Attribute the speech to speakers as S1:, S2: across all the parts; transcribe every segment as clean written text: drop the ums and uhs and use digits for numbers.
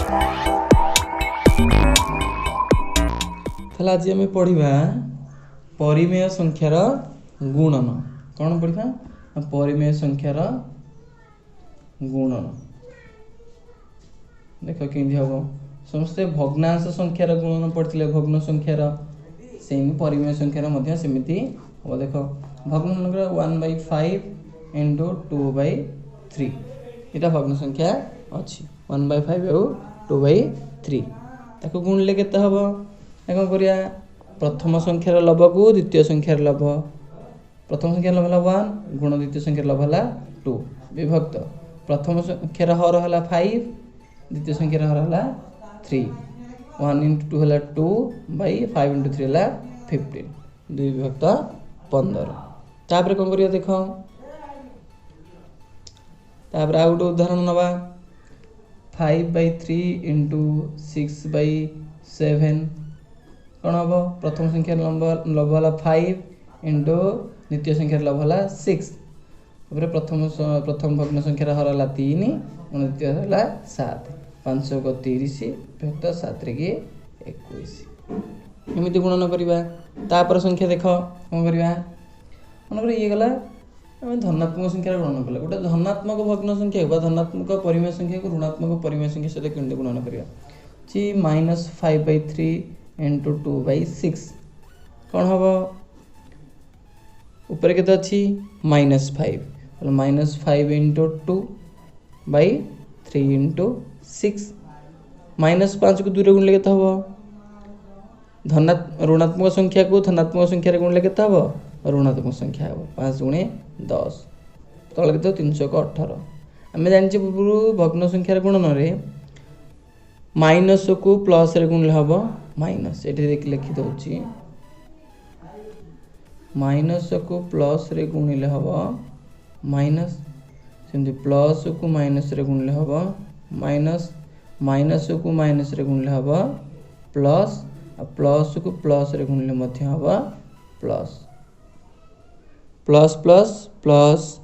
S1: ताहले आज आम पढ़ा परिमेय संख्यार गुणन। कौन पढ़ा? परिमेय संख्यार गुणन। देख केमती हम समस्ते भग्नांश संख्यार गुणन पढ़ते भग्न संख्यार सेम परिमेय संख्यार सेमती हम। देख भग्न मनकर 1/5 इंटू 2/3 यहाँ भग्न संख्या अच्छी 1/5 और 2/3 ताको गुणले केते हम कौन करिया प्रथम संख्यार लभ को द्वितीय संख्यार लभ प्रथम संख्यार लभ है 1 गुण द्वितीय संख्यार लभ है 2 विभक्त प्रथम संख्यार हर है 5 द्वितीय संख्यार हर है 3 1 इंटू 2 है 2 बाई 5 इंटू 3 है 15 2 विभक्त 15 तापर कौन करिया देख तापर आ गोटे उदाहरण नवा 5/3 इंटू 6/7 कौन हम प्रथम संख्यार लभ है 5 इंटू द्वितीय संख्यार लभ है 6 प्रथम भग्न संख्यार हर है 3 द्वितीय है 7 5 को 30 विभक्त 7 की 21 एमती गुणन करवा। तापर संख्या देख कौन करवा मन ये गला धनात्मक संख्यार गुणन कला गोटे धनात्मक भग्न संख्या धनात्मक परिमेय संख्या को ऋणात्मक परिमेय संख्या सहित केमती गुणन करवा -5/3 इंटू 2/6 कौन हम ऊपर के अच्छी -5 -5 इंटू 2/3 इंटू 6 -5 को 2 रे गुणले केते हम ऋणात्मक संख्या को धनात्मक संख्या गुणले केते हम ऋणात्मक संख्या हम 5 गुणे 10 तले केते 318 आम जानी पूर्व भग्न संख्यार गुणन माइनस को प्लस रे गुणले हम माइनस ये लिखि दौची माइनस को प्लस रे गुणिले हम माइनस सेमती प्लस को माइनस रे गुणिले हम माइनस माइनस को माइनस रे गुणिले हम प्लस प्लस को प्लस रे गुणिले मध्य हम plus plus plus plus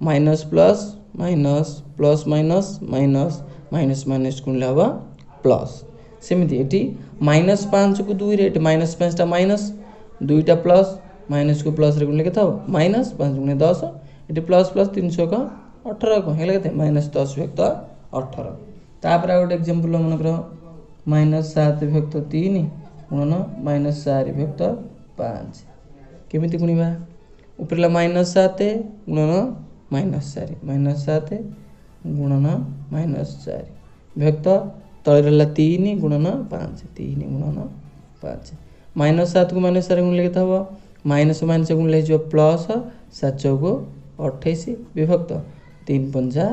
S1: minus plus minus plus minus minus minus minus गुणिले हम प्लस सेमती ये -5 को 2 रे -5 माइनस 2टा प्लस माइनस को प्लस रे गुणले केते हो -5 गुणे 10 ये प्लस प्लस 318 को हेले केते -10 विभक्त 18 तापर आ गोटे एग्जांपल मन कर -7 विभक्त 3 गुणन -4 विभक्त 5 केमिति गुणिबा ऊपरला -7 गुणन -4 -7 गुणन -4 विभक्त तले रहला 3 गुणन 5 3 गुणन 5 -7 को -4 गुणले केते हबो माइनस माइनस गुणले जो प्लस 7 को 28 विभक्त 3 पंजा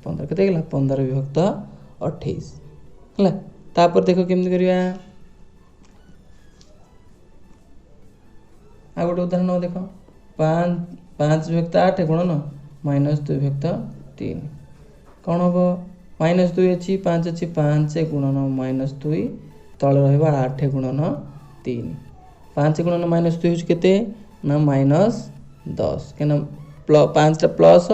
S1: 15 केते गेला 15 विभक्त 28 हला। तापर देखो केमति करिया आ गोटे उदाहरण देखो 5 विभक्त 8 गुणन -2 विभक्त 3 कौन हम -2 अच्छी 5 अच्छी 5 गुणन -2 तले रहिबा 8 गुणन 3 5 गुणन -2 होची केते ना -10 केना 5टा प्लस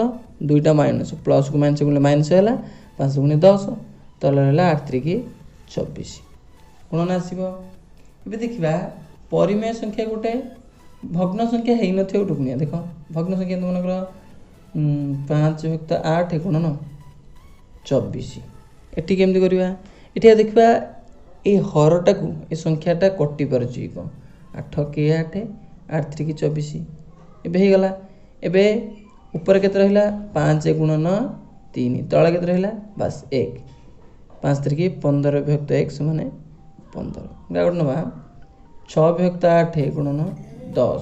S1: 2टा माइनस प्लस को माइनस गुणले माइनस हैला 5 गुणे 10 तले रहला 8 3 की 24 गुणन आसीबो। एबे देखिबा परिमेय संख्या गोटे भग्न संख्या हेइ नथे गोटे गुणिया देखो भग्न संख्या मन कर 5 विभक्त 8 गुणन 24 एटी केमती करवा एठी देखबा ए हरटा को ए संख्याटा कटि परची को 8 के 8 8 3 की 24 एबे हे गला एबे ऊपर केते रहिला 5 गुणन 3 तळे केते रहिला बस 1 5 3 की 15 विभक्त 1 समान 15 गाउट नबा 6 विभक्त 8 गुणन 10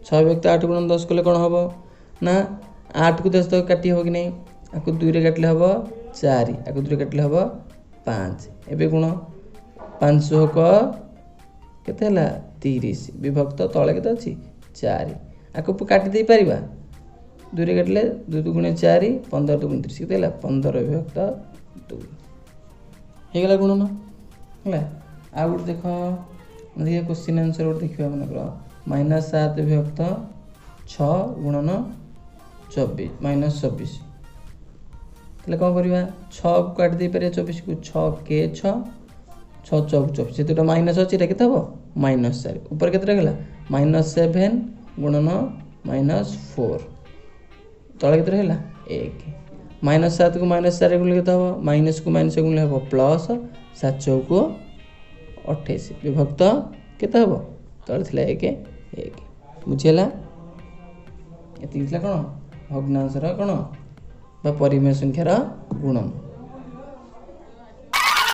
S1: 6 विभक्त 8 गुणन 10 कले कोन हबो ना 8 को 10 तक काटी हो कि नहीं आको 2 रे काटले हबो 4 आको 2 रे काटले हबो 5 एबे गुण 500 को केते हला 30 विभक्त तळे केते अछि 4 आको काटी दे परिबा 2 रे काटले 2 2 गुणे 4 15 2 30 केते हला 15 विभक्त 2 हे गला गुण न हला आ गुड देखो देखिए क्वेश्चन आंसर गुड देखिबा मन करो -7 विभक्त 6 गुणन 24 -26 ताले कौन करवा 6 को काट दे पारे 24 को 6 के 6 6 चौक 24 से दुटा माइनस अच्छी के -4 ऊपर के -7 गुणन -4 तले के 1 -7 को -4 गुण के माइनस को माइनस गुण हम प्लस 7 चौक 28 विभक्त के तले 1 1 बुझीगला ये कौन भग्नांशर कौन परिमेय संख्यार गुणन।